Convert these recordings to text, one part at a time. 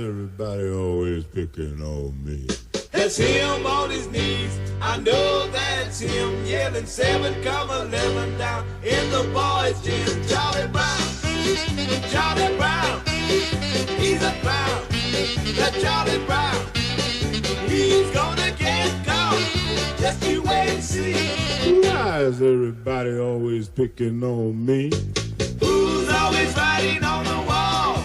everybody always picking on me? That's him on his knees. I know that's him yelling 7 come 11 down in the boys' gym. Charlie Brown, Charlie Brown, he's a clown. That Charlie Brown, he's gonna get caught. Just you wait and see. Why is everybody always picking on me? Who's always writing on the wall?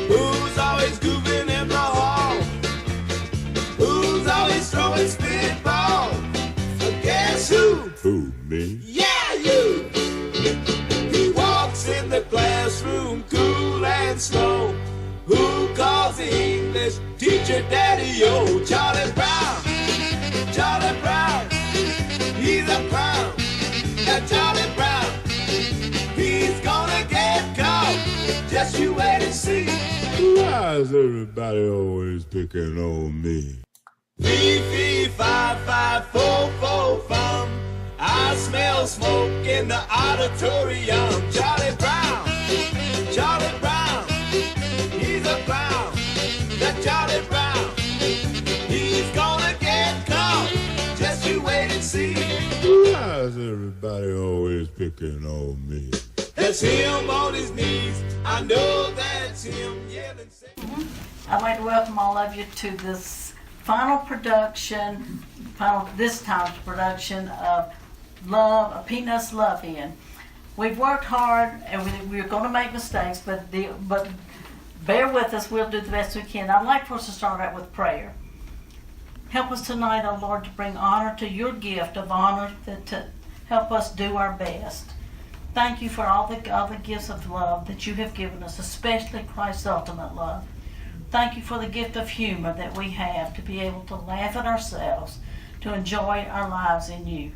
Who's always goofing in the hall? Who's always throwing spitball? Guess who? Who, me? Yeah, you! He walks in the classroom cool and slow. Who calls the English teacher Daddy-O? Charlie Brown, Charlie Brown, he's a clown. That Charlie Brown, he's gonna get caught. Just you wait and see. Why is everybody always picking on me? Fee, fee, fi, fi, fo, fo, fum. I smell smoke in the auditorium. Charlie Brown, Charlie Brown, he's a clown. That Charlie Brown, he's gonna get caught. Just you wait and see. Why is everybody always picking on me? That's him on his knees. I know that's him yelling. I'd like to welcome all of you to this final this time's production of Love, a Peanuts Love In. We've worked hard and we're going to make mistakes, but bear with us. We'll do the best we can. I'd like for us to start out with prayer. Help us tonight, O Lord, to bring honor to your gift of honor, to help us do our best. Thank you for all the gifts of love that you have given us, especially Christ's ultimate love. Thank you for the gift of humor that we have to be able to laugh at ourselves, to enjoy our lives in you.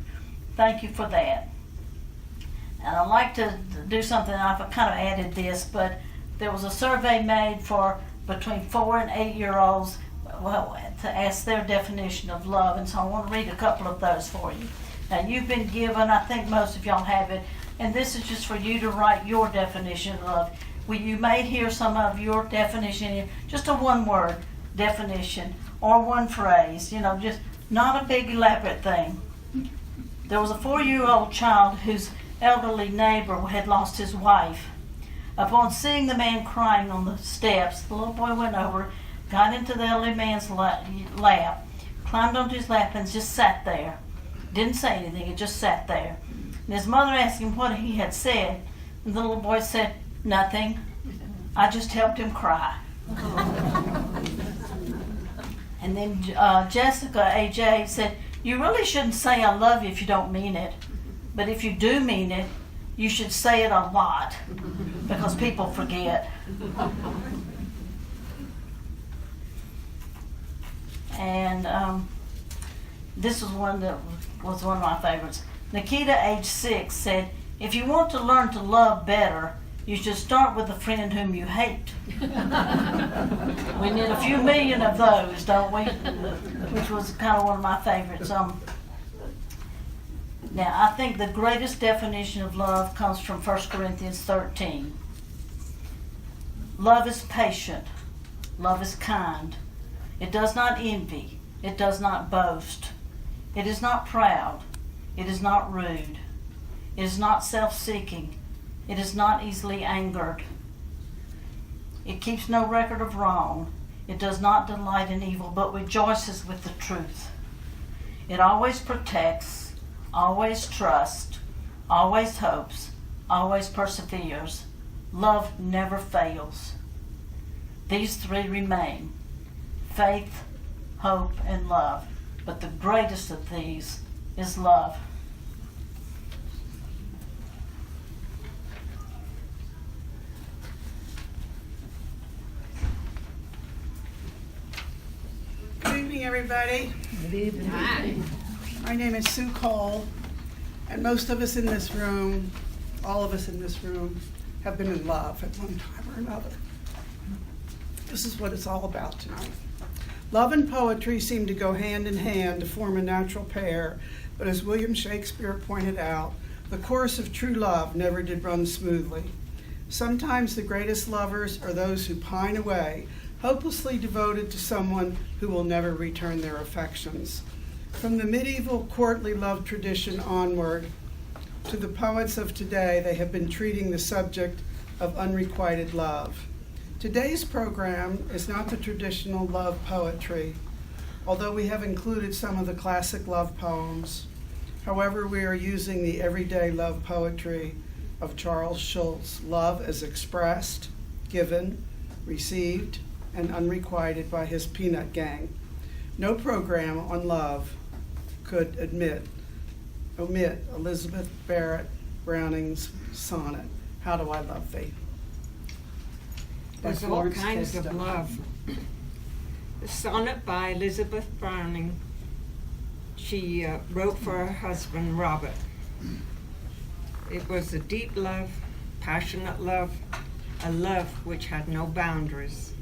Thank you for that. And I'd like to do something, I've kind of added this, but there was a survey made for between 4 and 8 year olds to ask their definition of love, and so I want to read a couple of those for you. Now you've been given, I think most of y'all have it, and this is just for you to write your definition of love. You may hear some of your definition here, just a one-word definition or one phrase, just not a big elaborate thing. There was a 4-year-old child whose elderly neighbor had lost his wife. Upon seeing the man crying on the steps, the little boy went over, got into the elderly man's lap, climbed onto his lap and just sat there. Didn't say anything, he just sat there. And his mother asked him what he had said, and the little boy said, "Nothing. I just helped him cry." And then Jessica AJ said, "You really shouldn't say I love you if you don't mean it. But if you do mean it, you should say it a lot because people forget." And this was one that was one of my favorites. Nikita, age 6, said, "If you want to learn to love better, you should start with a friend whom you hate." We need a few million of those, don't we? Which was kind of one of my favorites. Now, I think the greatest definition of love comes from 1 Corinthians 13. Love is patient. Love is kind. It does not envy. It does not boast. It is not proud. It is not rude. It is not self-seeking. It is not easily angered. It keeps no record of wrong. It does not delight in evil, but rejoices with the truth. It always protects, always trusts, always hopes, always perseveres. Love never fails. These 3 remain: faith, hope, and love. But the greatest of these is love. Good evening, everybody. Good evening. Hi. My name is Sue Cole, and most of us in this room, all of us in this room, have been in love at one time or another. This is what it's all about tonight. Love and poetry seem to go hand in hand to form a natural pair, but as William Shakespeare pointed out, the course of true love never did run smoothly. Sometimes the greatest lovers are those who pine away, hopelessly devoted to someone who will never return their affections. From the medieval courtly love tradition onward to the poets of today, they have been treating the subject of unrequited love. Today's program is not the traditional love poetry, although we have included some of the classic love poems. However, we are using the everyday love poetry of Charles Schulz, love as expressed, given, received, and unrequited by his Peanut Gang. No program on love could omit Elizabeth Barrett Browning's sonnet, How Do I Love Thee? By There's all Florence kinds of Testa. love. The sonnet by Elizabeth Browning, she wrote for her husband, Robert. It was a deep love, passionate love, a love which had no boundaries.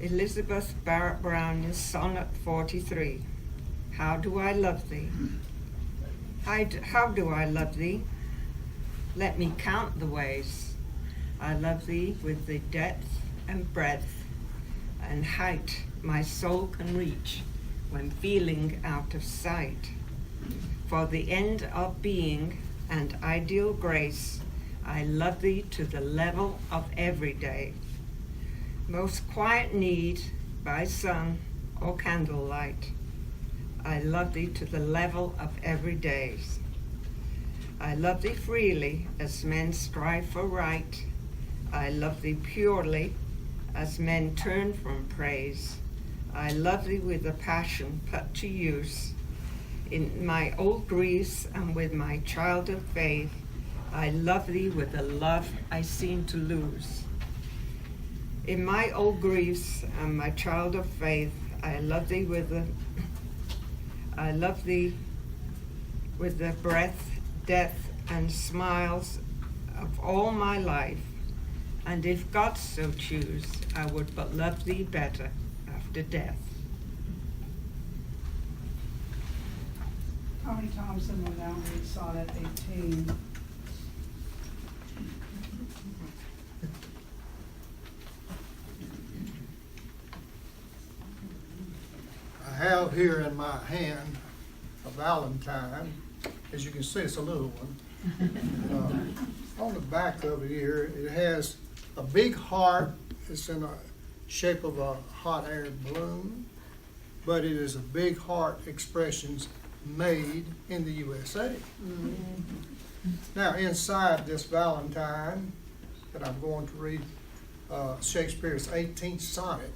Elizabeth Barrett Browning's Sonnet 43. How do I love thee? How do I love thee? Let me count the ways. I love thee with the depth and breadth and height my soul can reach when feeling out of sight. For the end of being and ideal grace, I love thee to the level of everyday. Most quiet need by sun or candlelight, I love thee to the level of everydays. I love thee freely as men strive for right. I love thee purely as men turn from praise. I love thee with a passion put to use. In my old griefs and with my child of faith, I love thee with a love I seem to lose. In my old griefs and my child of faith, I love thee with the breath, depth, and smiles of all my life. And if God so choose, I would but love thee better after death. Connie Thompson will now read Sonnet 18. I have here in my hand a Valentine. As you can see, it's a little one. On the back of it here, it has a big heart. It's in the shape of a hot air balloon, but it is a big heart expressions made in the USA. Now, inside this Valentine that I'm going to read, Shakespeare's 18th sonnet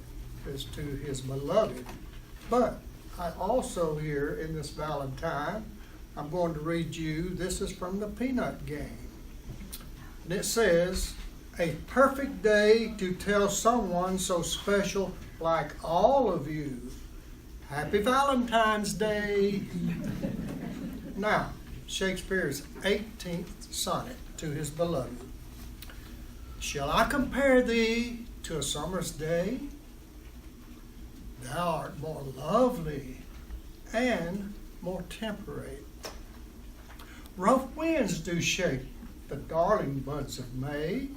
is to his beloved. But I also here in this Valentine, I'm going to read you, this is from the Peanut Gang. And it says, a perfect day to tell someone so special like all of you, Happy Valentine's Day. Now, Shakespeare's 18th sonnet to his beloved. Shall I compare thee to a summer's day? Thou art more lovely and more temperate. Rough winds do shake the darling buds of May,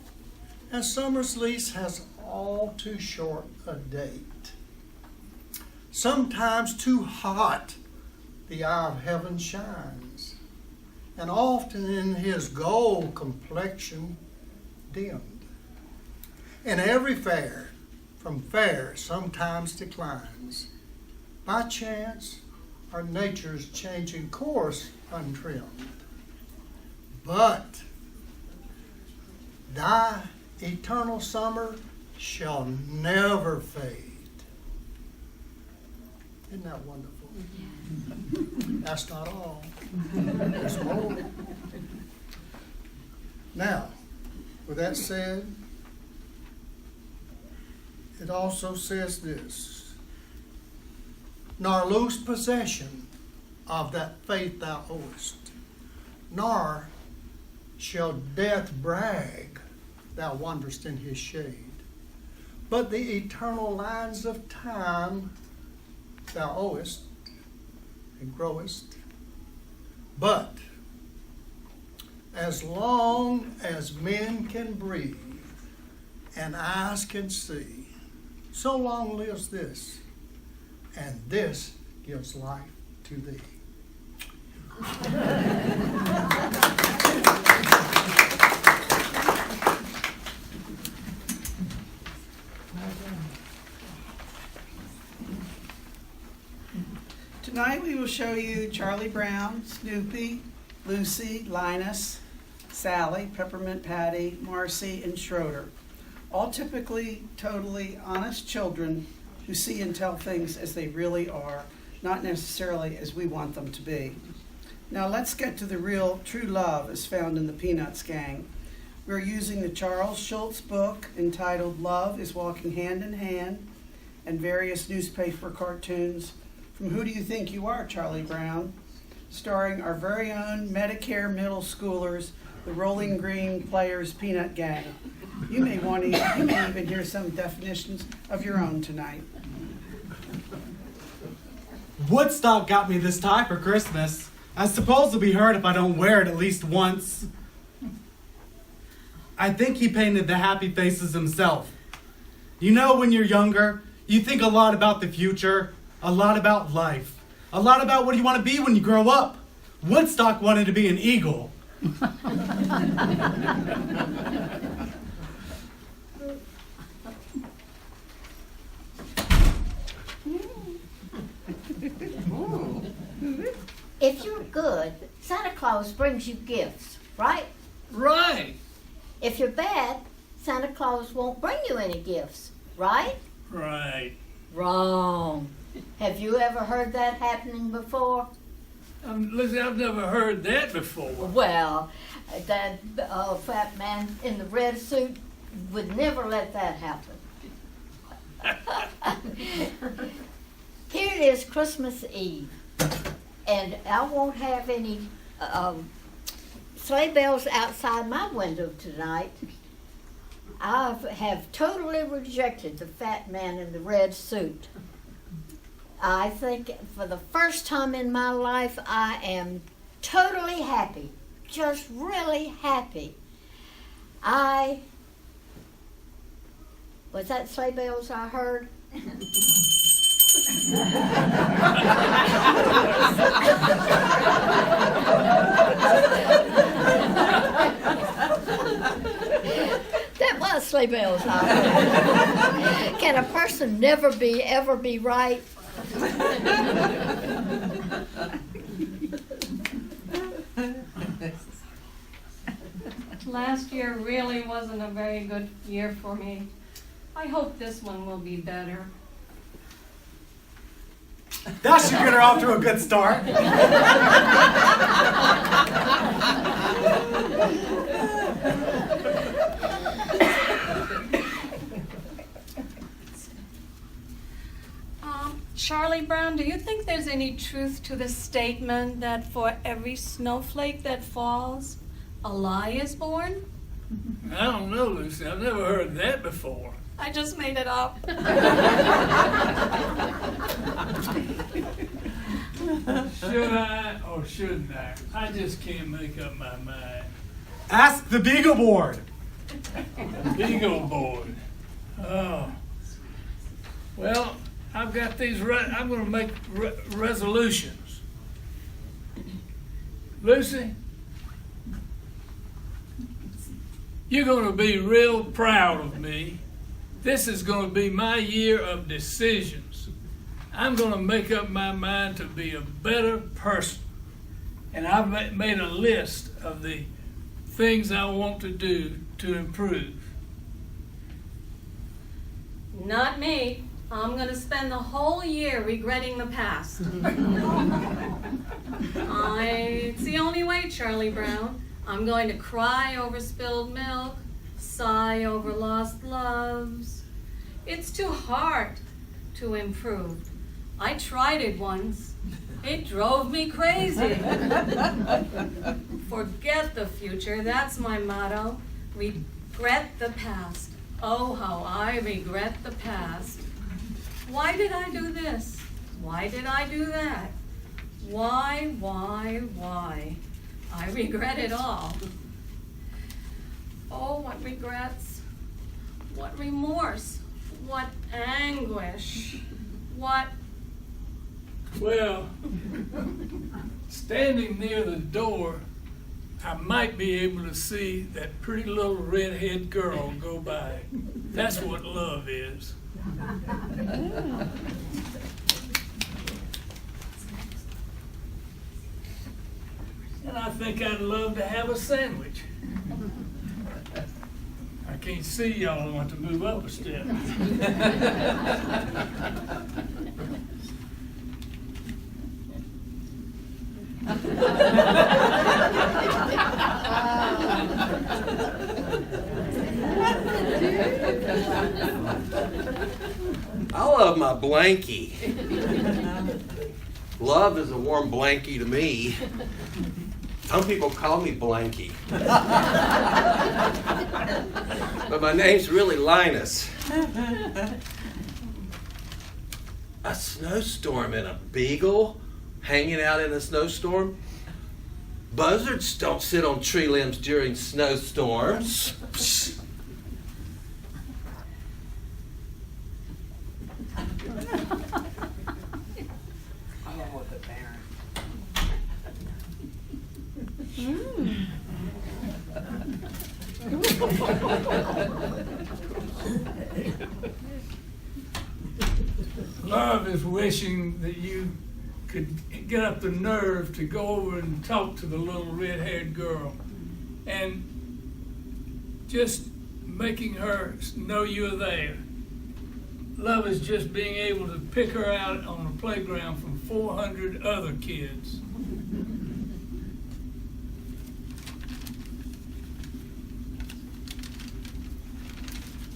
and summer's lease has all too short a date. Sometimes too hot the eye of heaven shines, and often in his gold complexion dimmed. And every fair from fair sometimes declines, by chance or nature's changing course untrimmed. But thy eternal summer shall never fade. Isn't that wonderful? That's not all. There's more. Now, with that said, it also says this, nor lose possession of that faith thou owest, nor shall death brag thou wanderest in his shade, but the eternal lines of time thou owest and growest. But as long as men can breathe and eyes can see, So long lives this, and this gives life to thee. Tonight we will show you Charlie Brown, Snoopy, Lucy, Linus, Sally, Peppermint Patty, Marcy, and Schroeder. All typically totally honest children who see and tell things as they really are, not necessarily as we want them to be. Now let's get to the real true love as found in the Peanuts gang. We're using the Charles Schulz book entitled Love is Walking Hand in Hand and various newspaper cartoons from Who Do You Think You Are, Charlie Brown, starring our very own Medicare middle schoolers, the Rolling Green Players Peanut Gang. You may even hear some definitions of your own tonight. Woodstock got me this tie for Christmas. I suppose it'll be hurt if I don't wear it at least once. I think he painted the happy faces himself. You know, when you're younger, you think a lot about the future, a lot about life, a lot about what you want to be when you grow up. Woodstock wanted to be an eagle. If you're good, Santa Claus brings you gifts, right? Right. If you're bad, Santa Claus won't bring you any gifts, right? Right. Wrong. Have you ever heard that happening before? Listen, I've never heard that before. Well, that fat man in the red suit would never let that happen. Here it is, Christmas Eve, and I won't have any sleigh bells outside my window tonight. I have totally rejected the fat man in the red suit. I think for the first time in my life, I am totally happy, just really happy. Was that sleigh bells I heard? That was sleigh bells I heard. Can a person never ever be right? Last year really wasn't a very good year for me. I hope this one will be better. That should get her off to a good start. Charlie Brown, do you think there's any truth to the statement that for every snowflake that falls, a lie is born? I don't know, Lucy. I've never heard that before. I just made it up. Should I or shouldn't I? I just can't make up my mind. Ask the Beagle Board. Beagle Board. Oh. Well, I've got these. I'm going to make resolutions. Lucy, you're going to be real proud of me. This is going to be my year of decisions. I'm going to make up my mind to be a better person. And I've made a list of the things I want to do to improve. Not me. I'm going to spend the whole year regretting the past. It's the only way, Charlie Brown. I'm going to cry over spilled milk, sigh over lost loves. It's too hard to improve. I tried it once. It drove me crazy. Forget the future, that's my motto. Regret the past. Oh, how I regret the past. Why did I do this? Why did I do that? Why? I regret it all. Oh, what regrets, what remorse, what anguish, what Well, standing near the door, I might be able to see that pretty little redhead girl go by. That's what love is. And I think I'd love to have a sandwich. I can't see y'all. I want to move up a step. I love my blankie. Love is a warm blankie to me. Some people call me Blanky. But my name's really Linus. A snowstorm and a beagle hanging out in a snowstorm? Buzzards don't sit on tree limbs during snowstorms. Love is wishing that you could get up the nerve to go over and talk to the little red-haired girl and just making her know you're there. Love is just being able to pick her out on the playground from 400 other kids.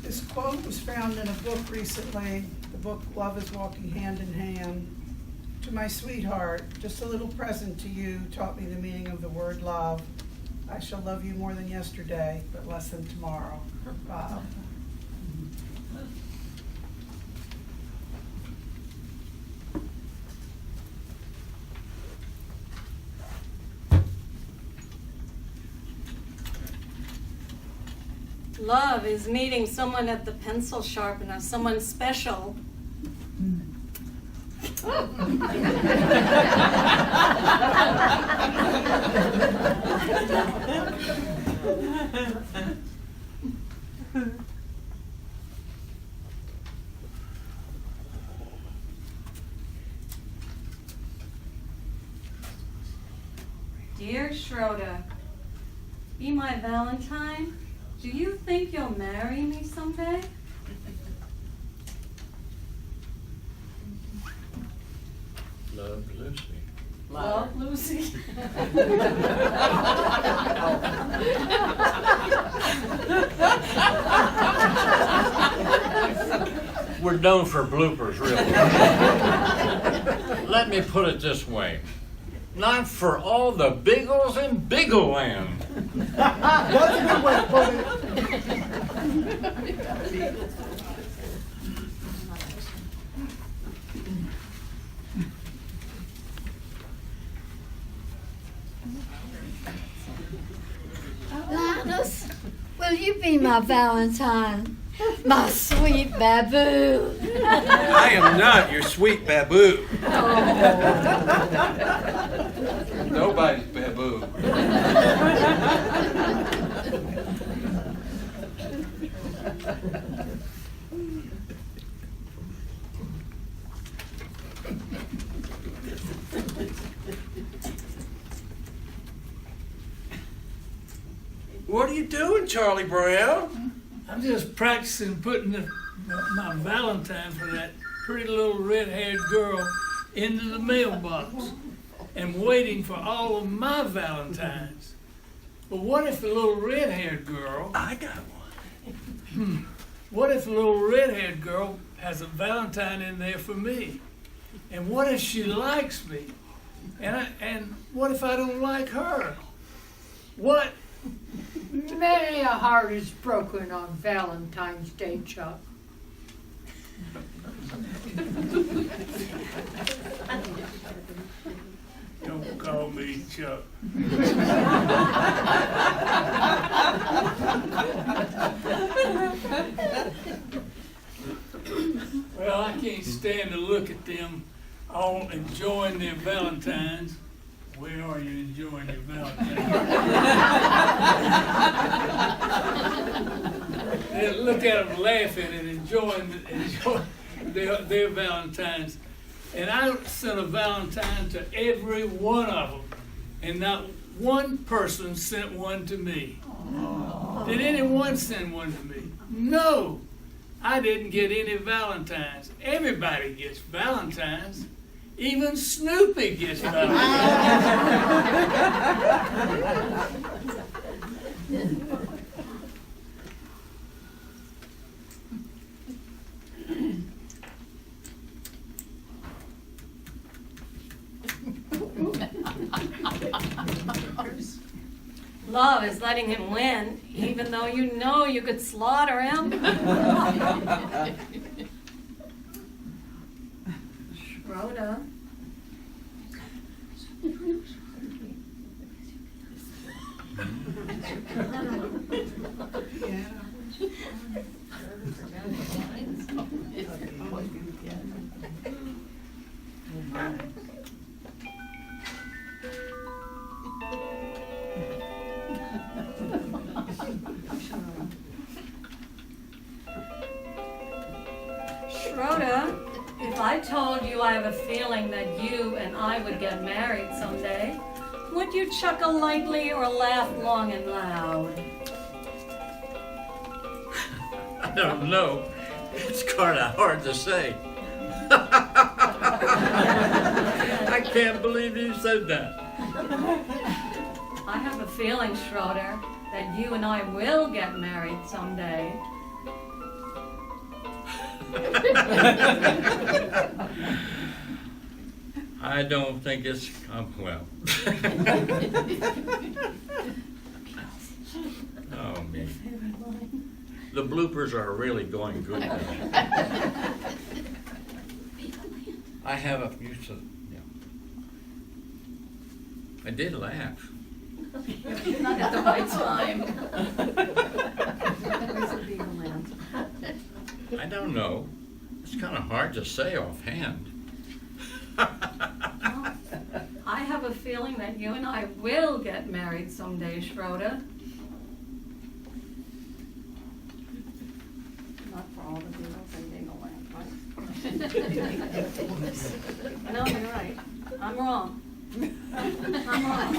This quote was found in a book recently, the book Love is Walking Hand in Hand. To my sweetheart, just a little present to you taught me the meaning of the word love. I shall love you more than yesterday, but less than tomorrow. Bob. love is meeting someone at the pencil sharpener, someone special. Dear Schroeder, be my Valentine. Do you think you'll marry me someday? Love, Lucy. Love, Lucy. We're known for bloopers, really. Let me put it this way. Not for all the Biggles in Biggleland. That's a good way to put it. Linus, will you be my Valentine? My sweet baboo. I am not your sweet baboo. Nobody's baboo. What are you doing, Charlie Brown? I'm just practicing putting my Valentine for that pretty little red-haired girl into the mailbox and waiting for all of my Valentines. But what if the little red-haired girl... I got one. What if the little red-haired girl has a Valentine in there for me? And what if she likes me? And what if I don't like her? What? Many a heart is broken on Valentine's Day, Chuck. Don't call me Chuck. stand to look at them all enjoying their Valentines. Where are you enjoying your Valentines? They look at them laughing and enjoying their Valentines. And I sent a Valentine to every one of them, and not one person sent one to me. Did anyone send one to me? No, I didn't get any Valentines. Everybody gets Valentines. Even Snoopy gets Valentines. Love is letting him win, even though you know you could slaughter him. Schroeder. Schroeder, if I told you I have a feeling that you and I would get married someday, would you chuckle lightly or laugh long and loud? I don't know. It's kind of hard to say. I can't believe you said that. I have a feeling, Schroeder, that you and I will get married someday. I don't think it's well. Oh, me. The bloopers are really going good. I have a few. Yeah. I did laugh. Not at the right time. I don't know. It's kind of hard to say offhand. I have a feeling that you and I will get married someday, Schroeder. Not for all the Beatles and Dingaland, right? No, you're right. I'm wrong. I'm wrong.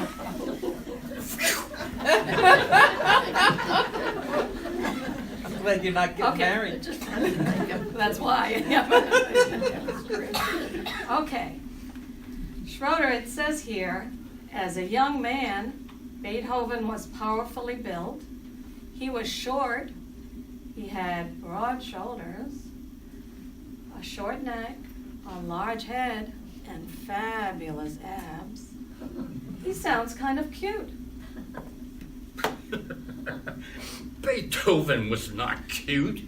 I'm glad you're not getting Okay. married. That's why. Okay. Schroeder, it says here, as a young man, Beethoven was powerfully built. He was short. He had broad shoulders, a short neck, a large head, and fabulous abs. He sounds kind of cute. Beethoven was not cute.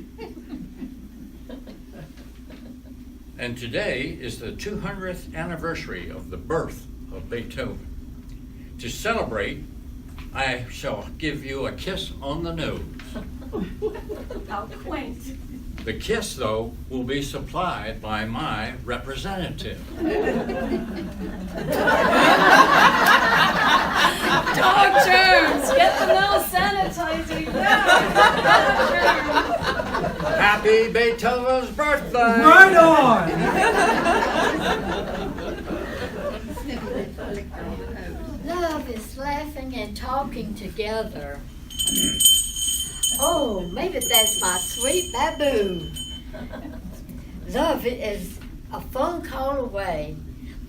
And today is the 200th anniversary of the birth of Beethoven. To celebrate, I shall give you a kiss on the nose. How quaint. The kiss, though, will be supplied by my representative. Dog germs! Get the little sanitizer. Happy Beethoven's birthday! Right on! Love is laughing and talking together. Oh, maybe that's my sweet baboo. Love is a phone call away,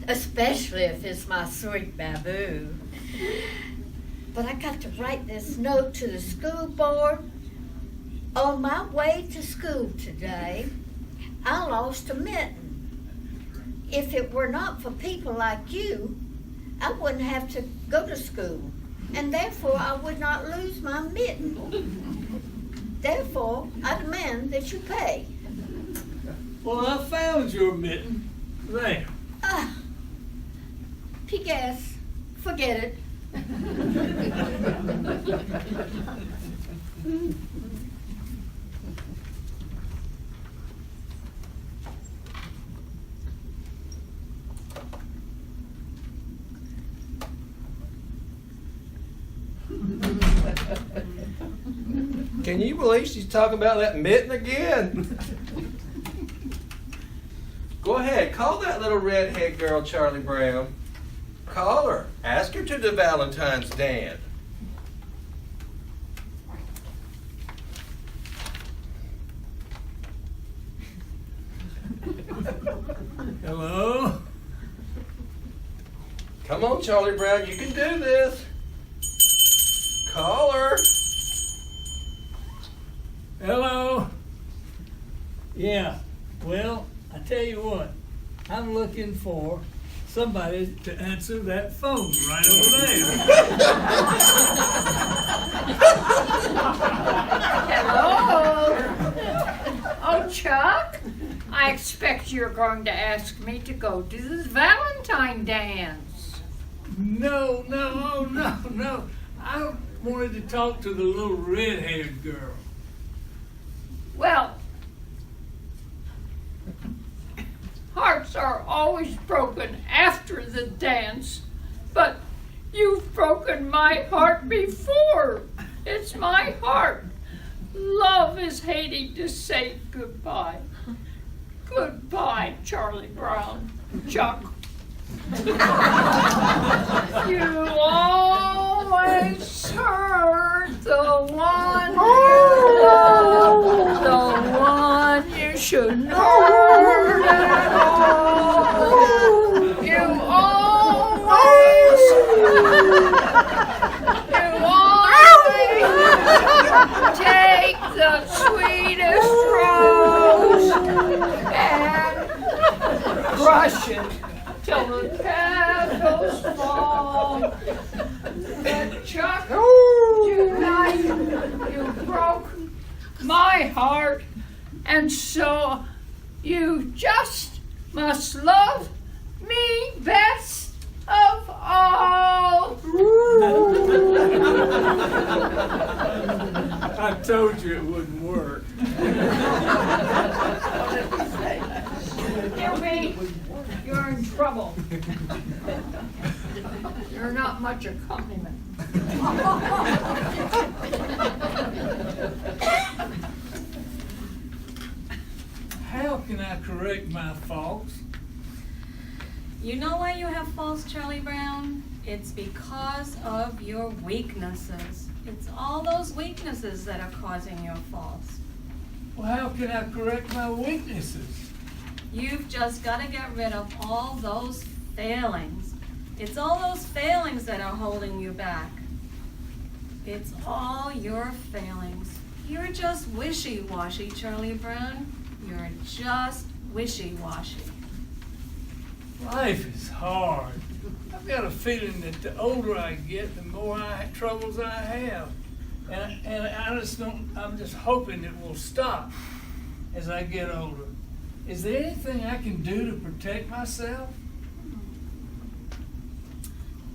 especially if it's my sweet baboo. But I got to write this note to the school board. On my way to school today, I lost a mitten. If it were not for people like you, I wouldn't have to go to school, and therefore I would not lose my mitten. Therefore, I demand that you pay. Well, I found your mitten. There. P.S. Forget it. Can you believe she's talking about that mitten again? Go ahead, call that little redhead girl, Charlie Brown. Call her. Ask her to the Valentine's dance. Hello? Come on, Charlie Brown, you can do this. Call her. Hello? Yeah, well, I tell you what, I'm looking for somebody to answer that phone right over Hello? Oh, Chuck, I expect you're going to ask me to go to the Valentine dance. No. I wanted to talk to the little red-haired girl. Well, hearts are always broken after the dance, but you've broken my heart before. It's my heart. Love is hating to say goodbye. Goodbye, Charlie Brown. Chuck. You always hurt the one you love, the one you shouldn't hurt at all. You always take the sweetest rose and crush it till the petals fall. But Chuck, tonight you broke my heart, and so you just must love me best of all. I told you it wouldn't work. Gilby, you're in trouble. You're not much accompaniment. How can I correct my faults? You know why you have faults, Charlie Brown? It's because of your weaknesses. It's all those weaknesses that are causing your faults. Well, how can I correct my weaknesses? You've just got to get rid of all those failings. It's all those failings that are holding you back. It's all your failings. You're just wishy-washy, Charlie Brown. You're just wishy-washy. Life is hard. I've got a feeling that the older I get, the more troubles I have. And I'm just hoping it will stop as I get older. Is there anything I can do to protect myself?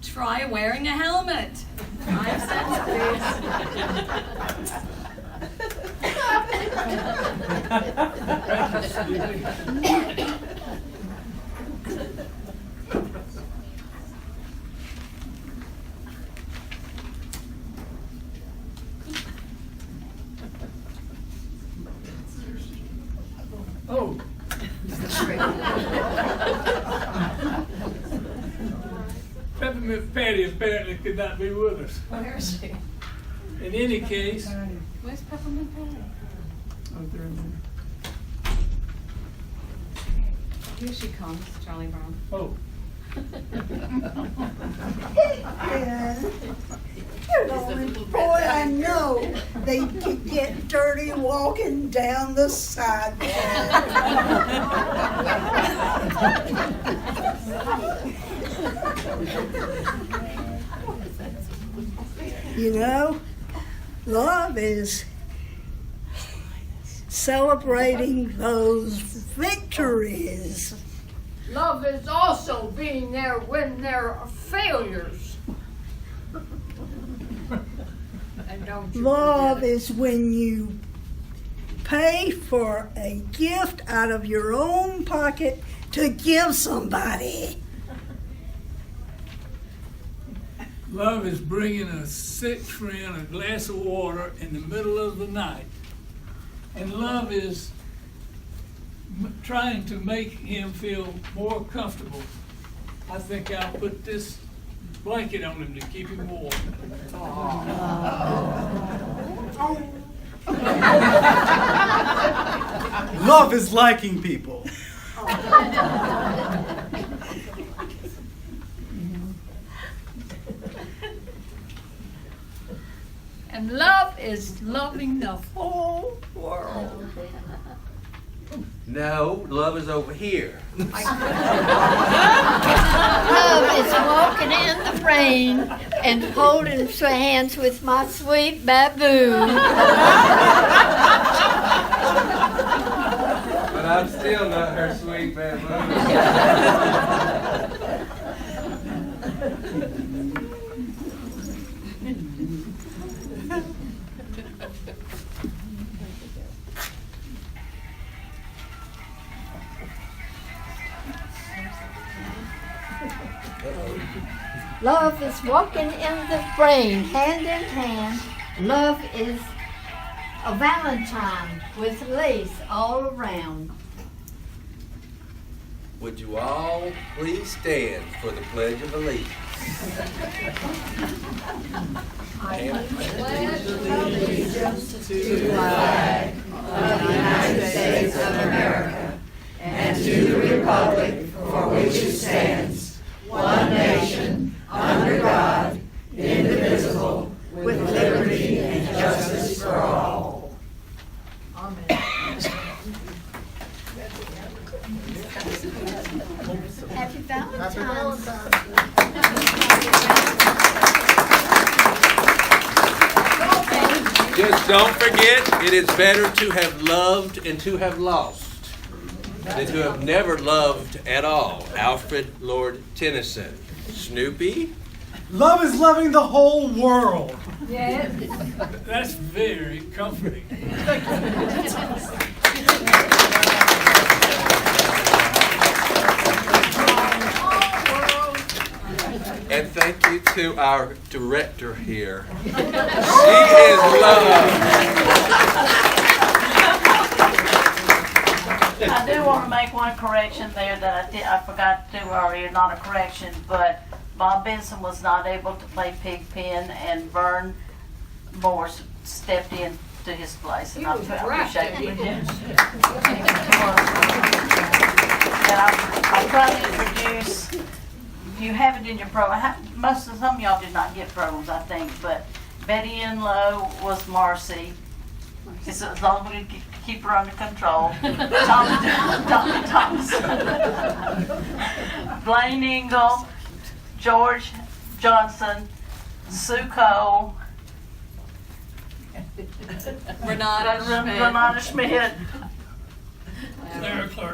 Try wearing a helmet. 5 cents, please. Oh. Peppermint Patty apparently could not be with us. Where is she? In any case, Where's Peppermint Patty? Oh, they're in there. Here she comes, Charlie Brown. oh, Boy, I know they could get dirty walking down the sidewalk. You know, love is celebrating those victories. Love is also being there when there are failures. And don't you Love forget it. is when you pay for a gift out of your own pocket to give somebody. Love is bringing a sick friend a glass of water in the middle of the night. And love is trying to make him feel more comfortable. I think I'll put this blanket on him to keep him warm. Love is liking people. And love is loving the whole world. No, love is over here. Love is walking in the rain and holding hands with my sweet baboon. But I'm still not her sweet baboon. Love is walking in the rain, hand in hand. Love is a Valentine with lace all around. Would you all please stand for the Pledge of Allegiance? I pledge allegiance to the flag of the United States of America and to the republic for which it stands, one nation, under God, indivisible, with liberty and justice for all. Amen. Happy Valentine's. Just don't forget, it is better to have loved and to have lost than to have never loved at all. Alfred Lord Tennyson. Snoopy? Love is loving the whole world. Yes. That's very comforting. And thank you to our director here. She is love. I do want to make one correction there that I forgot to do earlier, not a correction, but Bob Benson was not able to play Pigpen, and Vern Morse stepped in to his place, and I appreciate it. And I'm trying to introduce, you have it in your program, some of y'all did not get programs, I think, but Betty Enlow was Marcy. As long as we can keep her under control. Tommy Thompson. Blaine Ingle, George Johnson, Sue Cole, Renata Schmidt,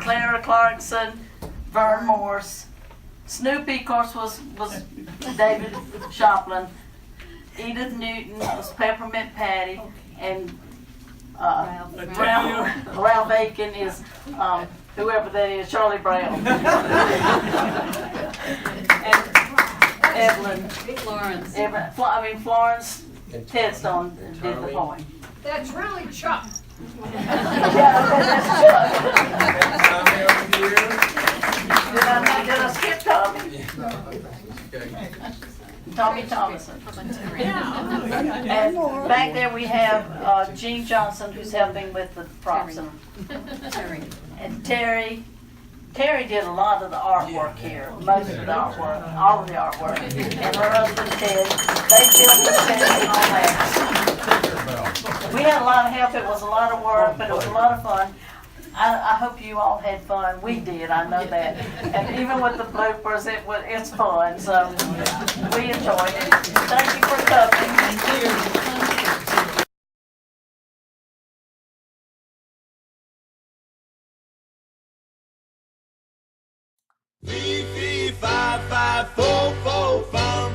Clara Clarkson, Vern Morse. Snoopy, of course, was David Shoplin. Edith Newton was Peppermint Patty, and Ralph Aiken is whoever that is, Charlie Brown. And Evelyn Florence. Florence Tedstone did the poem. That's really Chuck. That's Chuck. Did I skip Tommy? Tommy Thomason. And back there we have Gene Johnson, who's helping with the props. And Terry did a lot of the artwork here, most of the artwork, all of the artwork. And her husband Ted, they built the tent and all that. We had a lot of help. It was a lot of work, but it was a lot of fun. I hope you all had fun. We did, I know that. And even with the bloopers, it's fun. So we enjoyed it. Thank you for coming. Thank you. Fee, fee, fi, fi, fo, fo, fum.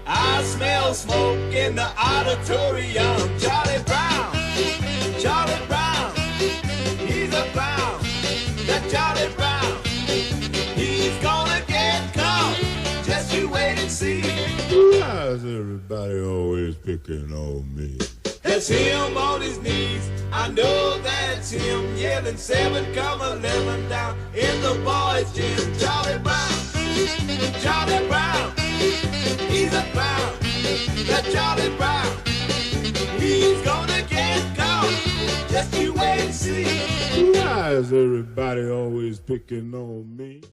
I smell smoke in the auditorium. Charlie Brown, Charlie Brown, he's a clown. That Charlie Brown, he's gonna get caught. Just you wait and see. Why is everybody always picking on me? That's him on his knees. I know that's him yelling 7 come 11 down in the boys' gym. Charlie Brown, Charlie Brown, he's a clown. That Charlie Brown, he's gonna get caught. Just you wait and see. Why is everybody always picking on me?